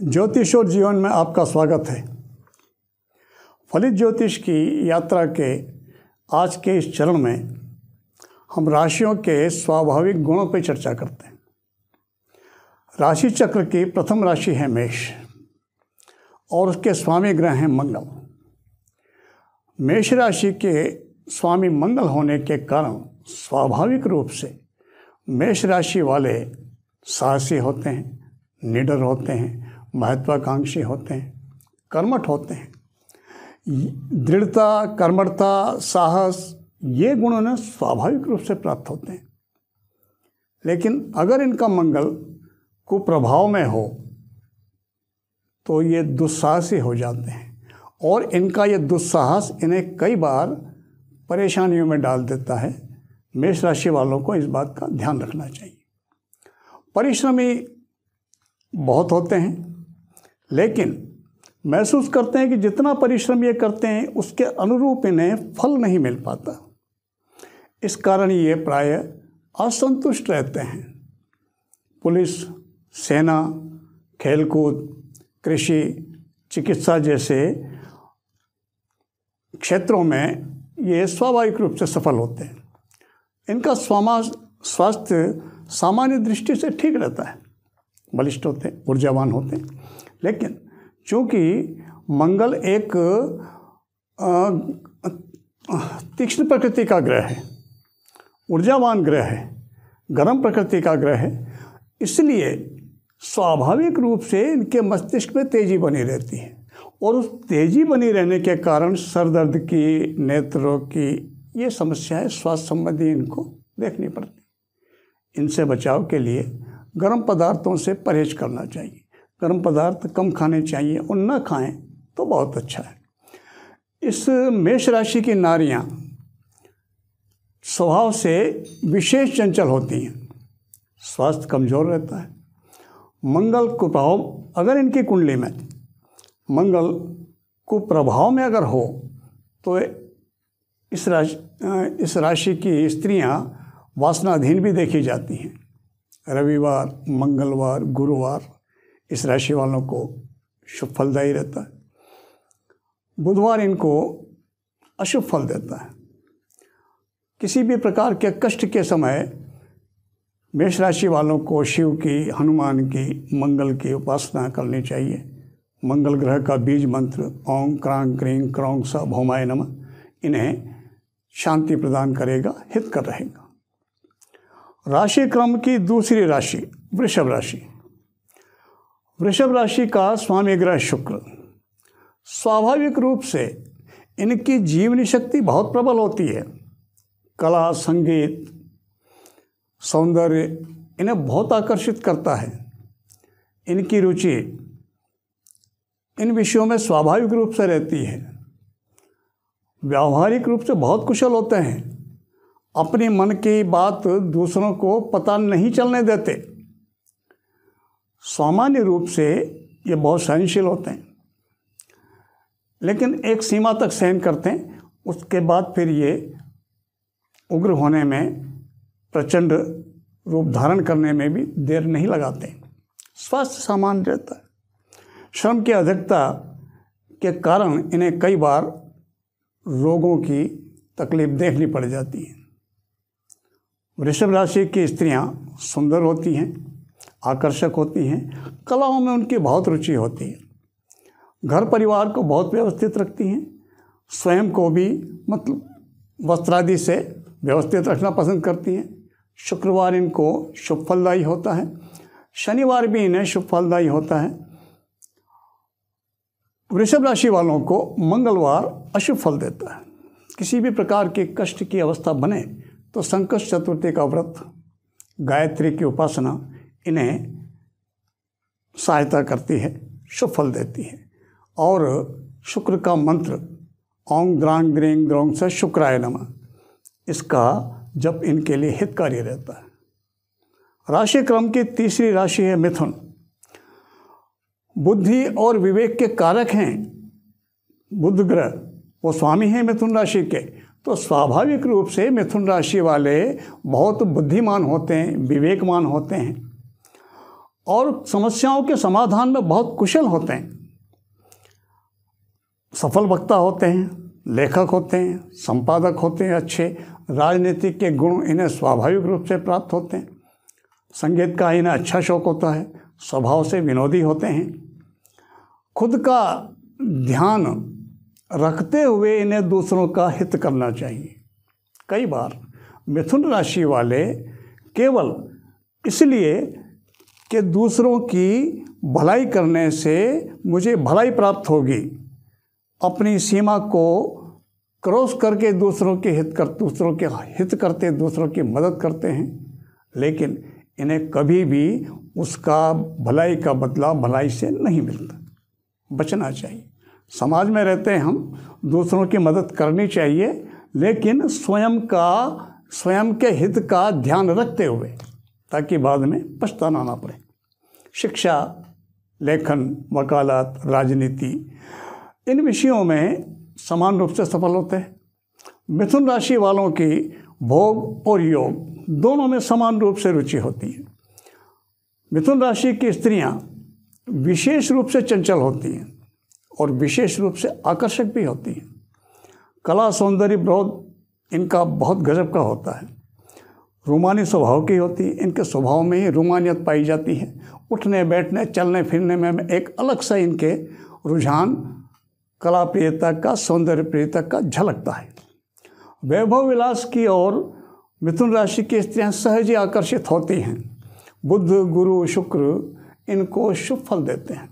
ज्योतिष और जीवन में आपका स्वागत है। फलित ज्योतिष की यात्रा के आज के इस चरण में हम राशियों के स्वाभाविक गुणों पर चर्चा करते हैं। राशि चक्र की प्रथम राशि है मेष और उसके स्वामी ग्रह हैं मंगल। मेष राशि के स्वामी मंगल होने के कारण स्वाभाविक रूप से मेष राशि वाले साहसी होते हैं, निडर होते हैं, महत्वाकांक्षी होते हैं, कर्मठ होते हैं। दृढ़ता, कर्मठता, साहस ये गुण उन्हें स्वाभाविक रूप से प्राप्त होते हैं। लेकिन अगर इनका मंगल कुप्रभाव में हो तो ये दुस्साहसी हो जाते हैं और इनका ये दुस्साहस इन्हें कई बार परेशानियों में डाल देता है। मेष राशि वालों को इस बात का ध्यान रखना चाहिए। परिश्रमी बहुत होते हैं लेकिन महसूस करते हैं कि जितना परिश्रम ये करते हैं उसके अनुरूप इन्हें फल नहीं मिल पाता। इस कारण ये प्रायः असंतुष्ट रहते हैं। पुलिस, सेना, खेलकूद, कृषि, चिकित्सा जैसे क्षेत्रों में ये स्वाभाविक रूप से सफल होते हैं। इनका स्वास्थ्य सामान्य दृष्टि से ठीक रहता है, बलिष्ठ होते हैं, ऊर्जावान होते हैं। लेकिन चूँकि मंगल एक तीक्ष्ण प्रकृति का ग्रह है, ऊर्जावान ग्रह है, गर्म प्रकृति का ग्रह है, इसलिए स्वाभाविक रूप से इनके मस्तिष्क में तेजी बनी रहती है और उस तेजी बनी रहने के कारण सर दर्द की, नेत्र रोग की ये समस्याएं स्वास्थ्य संबंधी इनको देखनी पड़ती। इनसे बचाव के लिए गर्म पदार्थों से परहेज करना चाहिए। गर्म पदार्थ कम खाने चाहिए और न खाएं तो बहुत अच्छा है। इस मेष राशि की नारियां स्वभाव से विशेष चंचल होती हैं, स्वास्थ्य कमज़ोर रहता है। मंगल कुप्रभाव अगर इनकी कुंडली में मंगल कुप्रभाव में अगर हो तो इस राशि की स्त्रियां वासनाधीन भी देखी जाती हैं। रविवार, मंगलवार, गुरुवार इस राशि वालों को शुभ फलदायी रहता है। बुधवार इनको अशुभ फल देता है। किसी भी प्रकार के कष्ट के समय मेष राशि वालों को शिव की, हनुमान की, मंगल की उपासना करनी चाहिए। मंगल ग्रह का बीज मंत्र ओम क्रांग क्रीं क्रौंग स भौमाय नमः इन्हें शांति प्रदान करेगा, हितकर रहेगा। राशि क्रम की दूसरी राशि वृषभ राशि। वृषभ राशि का स्वामी ग्रह शुक्र। स्वाभाविक रूप से इनकी जीवनी शक्ति बहुत प्रबल होती है। कला, संगीत, सौंदर्य इन्हें बहुत आकर्षित करता है। इनकी रुचि इन विषयों में स्वाभाविक रूप से रहती है। व्यावहारिक रूप से बहुत कुशल होते हैं। अपने मन की बात दूसरों को पता नहीं चलने देते। सामान्य रूप से ये बहुत सहनशील होते हैं लेकिन एक सीमा तक सहन करते हैं। उसके बाद फिर ये उग्र होने में, प्रचंड रूप धारण करने में भी देर नहीं लगाते। स्वास्थ्य सामान्य रहता है। श्रम की अधिकता के कारण इन्हें कई बार रोगों की तकलीफ देखनी पड़ जाती है। वृषभ राशि की स्त्रियां सुंदर होती हैं, आकर्षक होती हैं, कलाओं में उनकी बहुत रुचि होती है। घर परिवार को बहुत व्यवस्थित रखती हैं। स्वयं को भी वस्त्रादि से व्यवस्थित रखना पसंद करती हैं। शुक्रवार इनको शुभ फलदायी होता है। शनिवार भी इन्हें शुभ फलदायी होता है। वृषभ राशि वालों को मंगलवार अशुभ फल देता है। किसी भी प्रकार के कष्ट की अवस्था बने तो संकष्ट चतुर्थी का व्रत, गायत्री की उपासना इन्हें सहायता करती है, शुभ फल देती है। और शुक्र का मंत्र ओम द्रांग ग्रीं ग्रौंग से शुक्राय नमः इसका जप इनके लिए हितकारी रहता है। राशि क्रम की तीसरी राशि है मिथुन। बुद्धि और विवेक के कारक हैं बुध ग्रह, वो स्वामी हैं मिथुन राशि के। तो स्वाभाविक रूप से मिथुन राशि वाले बहुत बुद्धिमान होते हैं, विवेकवान होते हैं और समस्याओं के समाधान में बहुत कुशल होते हैं। सफल वक्ता होते हैं, लेखक होते हैं, संपादक होते हैं, अच्छे राजनीतिक के गुण इन्हें स्वाभाविक रूप से प्राप्त होते हैं। संगीत का इन्हें अच्छा शौक होता है, स्वभाव से विनोदी होते हैं। खुद का ध्यान रखते हुए इन्हें दूसरों का हित करना चाहिए। कई बार मिथुन राशि वाले केवल इसलिए कि दूसरों की भलाई करने से मुझे भलाई प्राप्त होगी, अपनी सीमा को क्रॉस करके दूसरों के हित करते दूसरों की मदद करते हैं, लेकिन इन्हें कभी भी उसका भलाई का बदला भलाई से नहीं मिलता। बचना चाहिए। समाज में रहते हैं हम, दूसरों की मदद करनी चाहिए, लेकिन स्वयं के हित का ध्यान रखते हुए, ताकि बाद में पछताना ना पड़े। शिक्षा, लेखन, वकालत, राजनीति, इन विषयों में समान रूप से सफल होते हैं। मिथुन राशि वालों की भोग और योग दोनों में समान रूप से रुचि होती है। मिथुन राशि की स्त्रियां विशेष रूप से चंचल होती हैं और विशेष रूप से आकर्षक भी होती हैं। कला, सौंदर्य बहुत इनका बहुत गजब का होता है। रूमानी स्वभाव की होती है, इनके स्वभाव में ही रूमानियत पाई जाती है। उठने बैठने चलने फिरने में एक अलग सा इनके रुझान कला प्रियता का, सौंदर्य प्रियता का झलकता है। वैभव विलास की ओर मिथुन राशि की स्त्रियां सहज ही आकर्षित होती हैं। बुध, गुरु, शुक्र इनको शुभ फल देते हैं।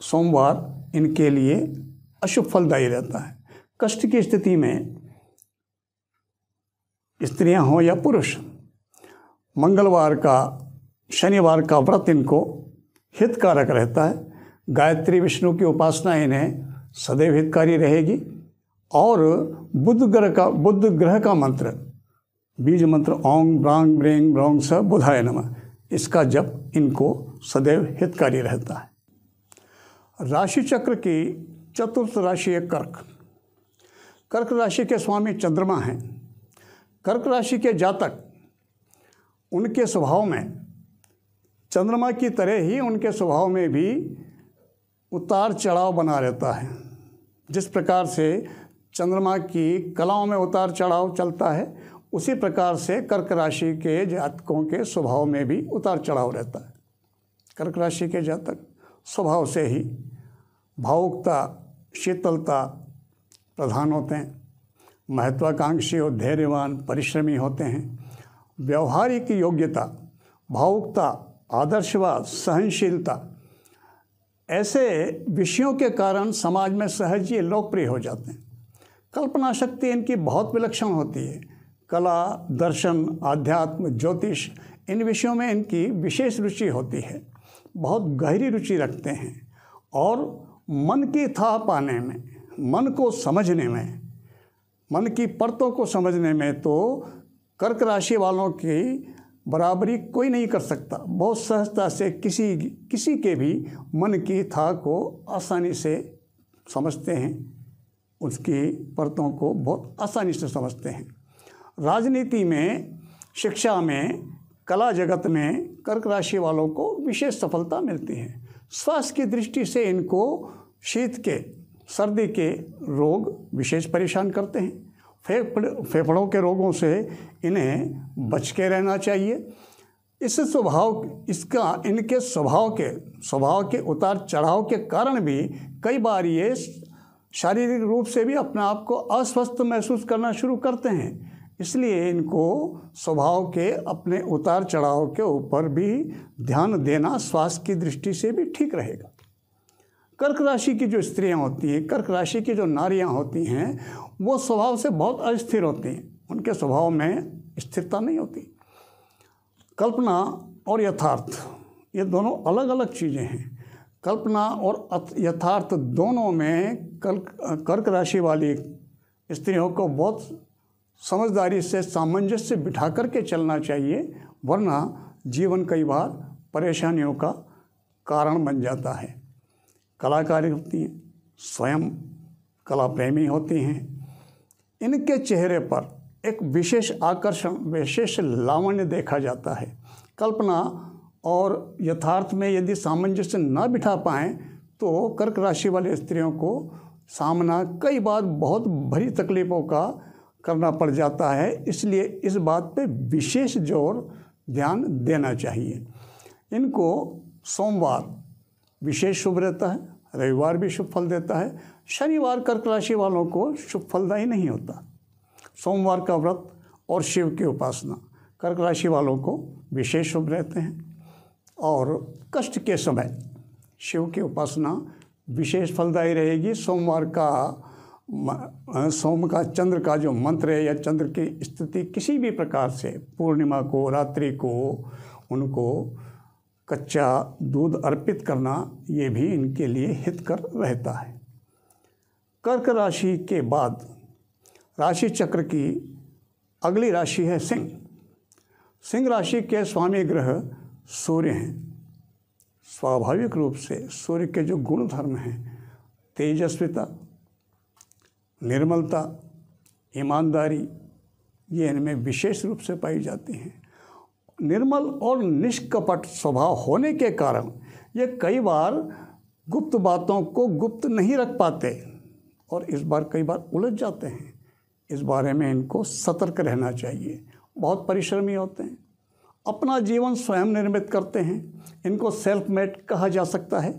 सोमवार इनके लिए अशुभ फलदायी रहता है। कष्ट की स्थिति में स्त्रियां हों या पुरुष, मंगलवार का, शनिवार का व्रत इनको हितकारक रहता है। गायत्री, विष्णु की उपासना इन्हें सदैव हितकारी रहेगी। और बुध ग्रह का मंत्र, बीज मंत्र ओम ब्रांग ब्रेंग ब्रोंग स बुधाय नमः, इसका जप इनको सदैव हितकारी रहता है। राशि चक्र की चतुर्थ राशि है कर्क। कर्क राशि के स्वामी चंद्रमा हैं। कर्क राशि के जातक, उनके स्वभाव में चंद्रमा की तरह ही उनके स्वभाव में भी उतार चढ़ाव बना रहता है। जिस प्रकार से चंद्रमा की कलाओं में उतार चढ़ाव चलता है, उसी प्रकार से कर्क राशि के जातकों के स्वभाव में भी उतार चढ़ाव रहता है। कर्क राशि के जातक स्वभाव से ही भावुकता, शीतलता प्रधान होते हैं। महत्वाकांक्षी और धैर्यवान, परिश्रमी होते हैं। व्यवहारिक योग्यता, भावुकता, आदर्शवाद, सहनशीलता, ऐसे विषयों के कारण समाज में सहज ये लोकप्रिय हो जाते हैं। कल्पना शक्ति इनकी बहुत विलक्षण होती है। कला, दर्शन, आध्यात्म, ज्योतिष, इन विषयों में इनकी विशेष रुचि होती है। बहुत गहरी रुचि रखते हैं और मन की थाह पाने में, मन को समझने में, मन की परतों को समझने में तो कर्क राशि वालों की बराबरी कोई नहीं कर सकता। बहुत सहजता से किसी के भी मन की थाह को आसानी से समझते हैं, उसकी परतों को बहुत आसानी से समझते हैं। राजनीति में, शिक्षा में, कला जगत में कर्क राशि वालों को विशेष सफलता मिलती है। स्वास्थ्य की दृष्टि से इनको शीत के, सर्दी के रोग विशेष परेशान करते हैं। फेफड़ों के रोगों से इन्हें बच के रहना चाहिए। इनके स्वभाव के उतार चढ़ाव के कारण भी कई बार ये शारीरिक रूप से भी अपने आप को अस्वस्थ महसूस करना शुरू करते हैं। इसलिए इनको स्वभाव के अपने उतार चढ़ाव के ऊपर भी ध्यान देना स्वास्थ्य की दृष्टि से भी ठीक रहेगा। कर्क राशि की जो स्त्रियां होती हैं, कर्क राशि की जो नारियां होती हैं, वो स्वभाव से बहुत अस्थिर होती हैं। उनके स्वभाव में स्थिरता नहीं होती। कल्पना और यथार्थ, ये दोनों अलग अलग चीज़ें हैं। कल्पना और यथार्थ दोनों में कर्क राशि वाली स्त्रियों को बहुत समझदारी से, सामंजस्य बिठा करके चलना चाहिए, वरना जीवन कई बार परेशानियों का कारण बन जाता है। कलाकारी होती हैं, स्वयं कला प्रेमी होती हैं। इनके चेहरे पर एक विशेष आकर्षण, विशेष लावण्य देखा जाता है। कल्पना और यथार्थ में यदि सामंजस्य न बिठा पाएँ तो कर्क राशि वाले स्त्रियों को सामना कई बार बहुत भरी तकलीफ़ों का करना पड़ जाता है। इसलिए इस बात पे विशेष जोर ध्यान देना चाहिए। इनको सोमवार विशेष शुभ रहता है, रविवार भी शुभ फल देता है। शनिवार कर्क राशि वालों को शुभ फलदायी नहीं होता। सोमवार का व्रत और शिव की उपासना कर्क राशि वालों को विशेष शुभ रहते हैं। और कष्ट के समय शिव की उपासना विशेष फलदायी रहेगी। सोमवार का सोम का चंद्र का जो मंत्र है या चंद्र की स्थिति किसी भी प्रकार से पूर्णिमा को, रात्रि को उनको कच्चा दूध अर्पित करना ये भी इनके लिए हितकर रहता है। कर्क राशि के बाद राशि चक्र की अगली राशि है सिंह। सिंह राशि के स्वामी ग्रह सूर्य हैं। स्वाभाविक रूप से सूर्य के जो गुण धर्म हैं, तेजस्विता, निर्मलता, ईमानदारी, ये इनमें विशेष रूप से पाई जाती हैं। निर्मल और निष्कपट स्वभाव होने के कारण ये कई बार गुप्त बातों को गुप्त नहीं रख पाते और इस बार कई बार उलझ जाते हैं। इस बारे में इनको सतर्क रहना चाहिए। बहुत परिश्रमी होते हैं, अपना जीवन स्वयं निर्मित करते हैं। इनको सेल्फ मेड कहा जा सकता है।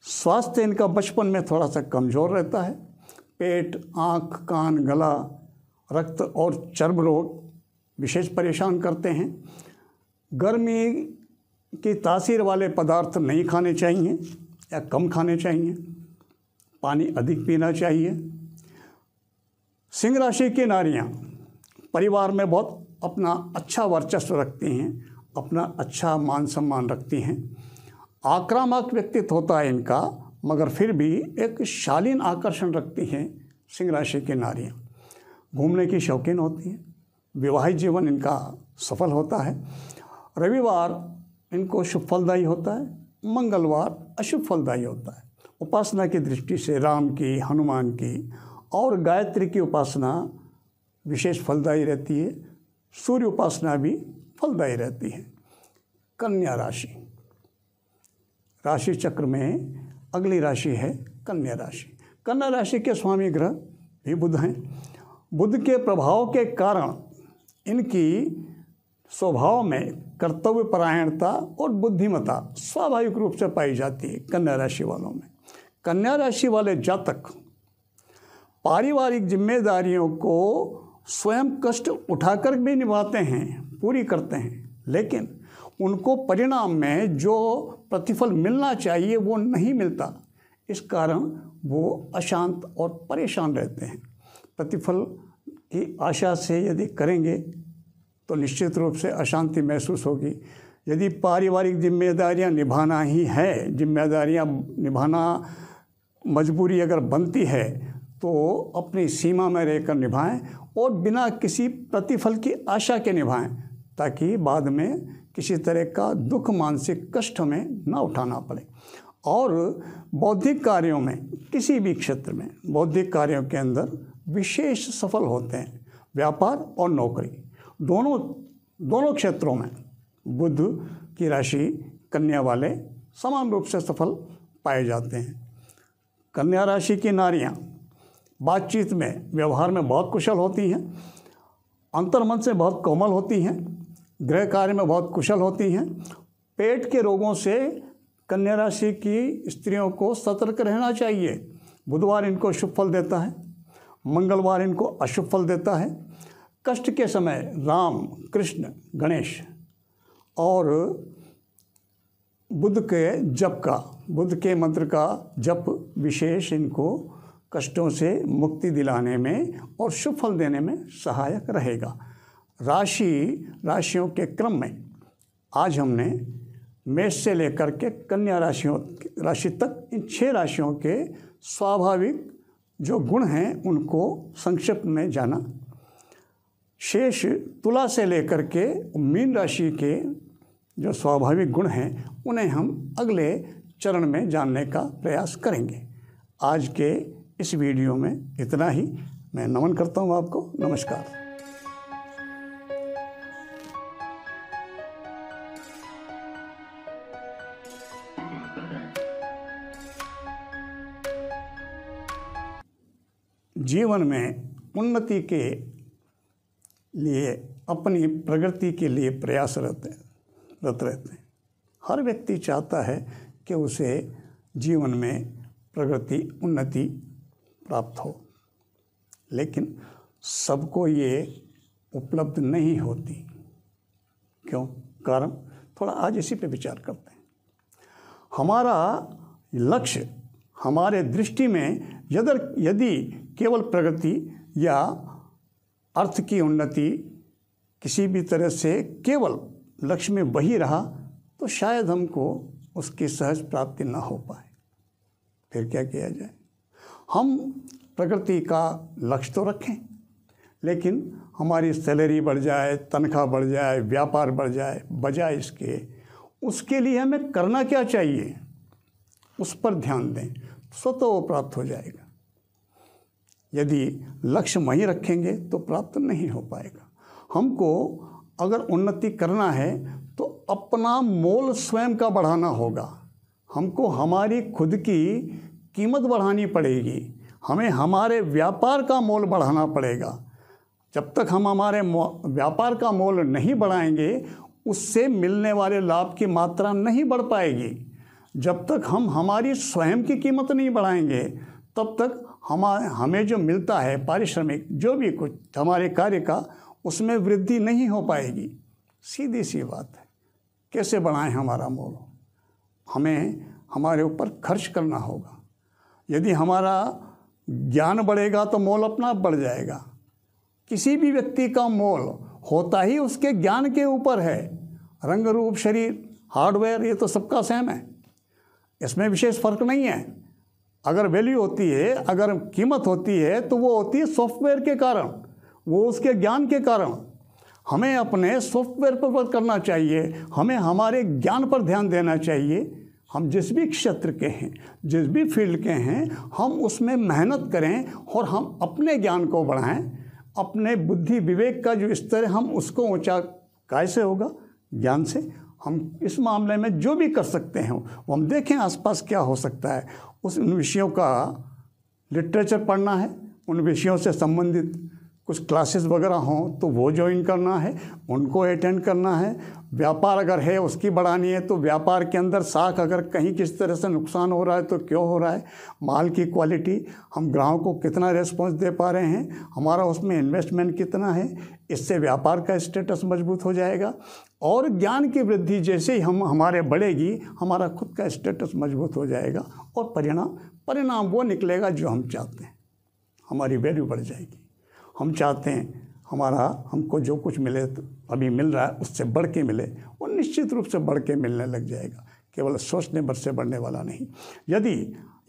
स्वास्थ्य इनका बचपन में थोड़ा सा कमज़ोर रहता है। पेट, आँख, कान, गला, रक्त और चर्म रोग विशेष परेशान करते हैं। गर्मी की तासीर वाले पदार्थ नहीं खाने चाहिए या कम खाने चाहिए। पानी अधिक पीना चाहिए। सिंह राशि की नारियां परिवार में बहुत अपना अच्छा वर्चस्व रखती हैं, अपना अच्छा मान सम्मान रखती हैं। आक्रामक व्यक्तित्व होता है इनका, मगर फिर भी एक शालीन आकर्षण रखती हैं सिंह राशि की नारियां। घूमने की शौकीन होती हैं। विवाहित जीवन इनका सफल होता है। रविवार इनको शुभ फलदायी होता है, मंगलवार अशुभ फलदायी होता है। उपासना की दृष्टि से राम की, हनुमान की और गायत्री की उपासना विशेष फलदायी रहती है। सूर्य उपासना भी फलदायी रहती है। कन्या राशि राशि चक्र में अगली राशि है कन्या राशि। कन्या राशि के स्वामी ग्रह भी बुध हैं। बुध के प्रभाव के कारण इनकी स्वभाव में कर्तव्य परायणता और बुद्धिमत्ता स्वाभाविक रूप से पाई जाती है कन्या राशि वालों में। कन्या राशि वाले जातक पारिवारिक जिम्मेदारियों को स्वयं कष्ट उठाकर भी निभाते हैं, पूरी करते हैं, लेकिन उनको परिणाम में जो प्रतिफल मिलना चाहिए वो नहीं मिलता। इस कारण वो अशांत और परेशान रहते हैं। प्रतिफल की आशा से यदि करेंगे तो निश्चित रूप से अशांति महसूस होगी। यदि पारिवारिक जिम्मेदारियां निभाना ही है, जिम्मेदारियां निभाना मजबूरी अगर बनती है तो अपनी सीमा में रहकर निभाएं और बिना किसी प्रतिफल की आशा के निभाएं, ताकि बाद में किसी तरह का दुख, मानसिक कष्ट में ना उठाना पड़े। और बौद्धिक कार्यों में, किसी भी क्षेत्र में बौद्धिक कार्यों के अंदर विशेष सफल होते हैं। व्यापार और नौकरी दोनों क्षेत्रों में बुध की राशि कन्या वाले समान रूप से सफल पाए जाते हैं। कन्या राशि की नारियां बातचीत में, व्यवहार में बहुत कुशल होती हैं। अंतर्मन से बहुत कोमल होती हैं। गृह कार्य में बहुत कुशल होती हैं। पेट के रोगों से कन्या राशि की स्त्रियों को सतर्क रहना चाहिए। बुधवार इनको शुभ फल देता है, मंगलवार इनको अशुभ फल देता है। कष्ट के समय राम, कृष्ण, गणेश और बुध के मंत्र का जप विशेष इनको कष्टों से मुक्ति दिलाने में और शुभ फल देने में सहायक रहेगा। राशियों के क्रम में आज हमने मेष से लेकर के कन्या राशि तक इन 6 राशियों के स्वाभाविक जो गुण हैं उनको संक्षिप्त में जाना। शेष तुला से लेकर के मीन राशि के जो स्वाभाविक गुण हैं उन्हें हम अगले चरण में जानने का प्रयास करेंगे। आज के इस वीडियो में इतना ही। मैं नमन करता हूँ आपको। नमस्कार। जीवन में उन्नति के लिए, अपनी प्रगति के लिए प्रयासरत रहते हैं। हर व्यक्ति चाहता है कि उसे जीवन में प्रगति, उन्नति प्राप्त हो, लेकिन सबको ये उपलब्ध नहीं होती। क्यों? कारण थोड़ा आज इसी पे विचार करते हैं। हमारा लक्ष्य, हमारे दृष्टि में यदि केवल प्रगति या अर्थ की उन्नति किसी भी तरह से केवल लक्ष्य में वही रहा तो शायद हमको उसकी सहज प्राप्ति न हो पाए। फिर क्या किया जाए? हम प्रगति का लक्ष्य तो रखें, लेकिन हमारी सैलरी बढ़ जाए, तनख्वाह बढ़ जाए, व्यापार बढ़ जाए, बजाय इसके उसके लिए हमें करना क्या चाहिए उस पर ध्यान दें, स्वतः वो प्राप्त हो जाएगा। यदि लक्ष्य वहीं रखेंगे तो प्राप्त नहीं हो पाएगा। हमको अगर उन्नति करना है तो अपना मोल स्वयं का बढ़ाना होगा। हमको हमारी खुद की कीमत बढ़ानी पड़ेगी, हमें हमारे व्यापार का मोल बढ़ाना पड़ेगा। जब तक हम हमारे व्यापार का मोल नहीं बढ़ाएंगे, उससे मिलने वाले लाभ की मात्रा नहीं बढ़ पाएगी। जब तक हम हमारी स्वयं की कीमत नहीं बढ़ाएंगे, तब तक हमें जो मिलता है पारिश्रमिक, जो भी कुछ हमारे कार्य का, उसमें वृद्धि नहीं हो पाएगी। सीधी सी बात है। कैसे बढ़ाएं हमारा मोल? हमें हमारे ऊपर खर्च करना होगा। यदि हमारा ज्ञान बढ़ेगा तो मोल अपना आप बढ़ जाएगा। किसी भी व्यक्ति का मोल होता ही उसके ज्ञान के ऊपर है। रंग रूप शरीर हार्डवेयर ये तो सबका सेम है, इसमें विशेष फर्क नहीं है। अगर वैल्यू होती है, अगर कीमत होती है तो वो होती है सॉफ्टवेयर के कारण, वो उसके ज्ञान के कारण। हमें अपने सॉफ्टवेयर पर वर्क करना चाहिए, हमें हमारे ज्ञान पर ध्यान देना चाहिए। हम जिस भी क्षेत्र के हैं, जिस भी फील्ड के हैं, हम उसमें मेहनत करें और हम अपने ज्ञान को बढ़ाएं। अपने बुद्धि विवेक का जो स्तर है हम उसको ऊंचा कैसे होगा? ज्ञान से। हम इस मामले में जो भी कर सकते हैं वो हम देखें आसपास क्या हो सकता है। उन विषयों का लिटरेचर पढ़ना है, उन विषयों से संबंधित कुछ क्लासेस वगैरह हों तो वो ज्वाइन करना है, उनको अटेंड करना है। व्यापार अगर है उसकी बढ़ानी है तो व्यापार के अंदर साख अगर कहीं किस तरह से नुकसान हो रहा है तो क्यों हो रहा है, माल की क्वालिटी, हम ग्राहक को कितना रेस्पॉन्स दे पा रहे हैं, हमारा उसमें इन्वेस्टमेंट कितना है, इससे व्यापार का स्टेटस मजबूत हो जाएगा। और ज्ञान की वृद्धि जैसे ही हमारे बढ़ेगी, हमारा खुद का स्टेटस मजबूत हो जाएगा और परिणाम वो निकलेगा जो हम चाहते हैं। हमारी वैल्यू बढ़ जाएगी। हम चाहते हैं हमको जो कुछ मिले तो अभी मिल रहा है उससे बढ़ के मिले, वो निश्चित रूप से बढ़ के मिलने लग जाएगा। केवल सोचने भर से बढ़ने वाला नहीं।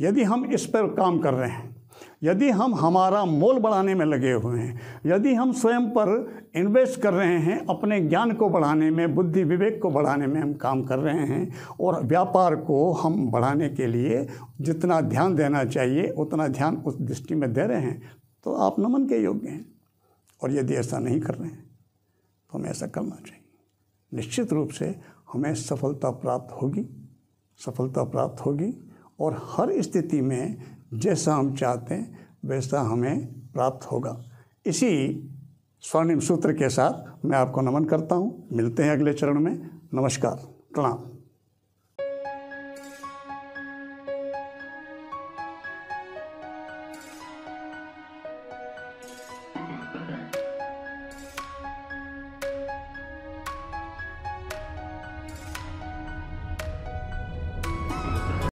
यदि हम इस पर काम कर रहे हैं, यदि हम हमारा मोल बढ़ाने में लगे हुए हैं, यदि हम स्वयं पर इन्वेस्ट कर रहे हैं, अपने ज्ञान को बढ़ाने में, बुद्धि विवेक को बढ़ाने में हम काम कर रहे हैं और व्यापार को हम बढ़ाने के लिए जितना ध्यान देना चाहिए उतना ध्यान उस दृष्टि में दे रहे हैं, तो आप नमन के योग्य हैं। और यदि ऐसा नहीं कर रहे हैं तो हमें ऐसा करना चाहिए। निश्चित रूप से हमें सफलता प्राप्त होगी और हर स्थिति में जैसा हम चाहते हैं वैसा हमें प्राप्त होगा। इसी स्वर्णिम सूत्र के साथ मैं आपको नमन करता हूँ। मिलते हैं अगले चरण में। नमस्कार, प्रणाम।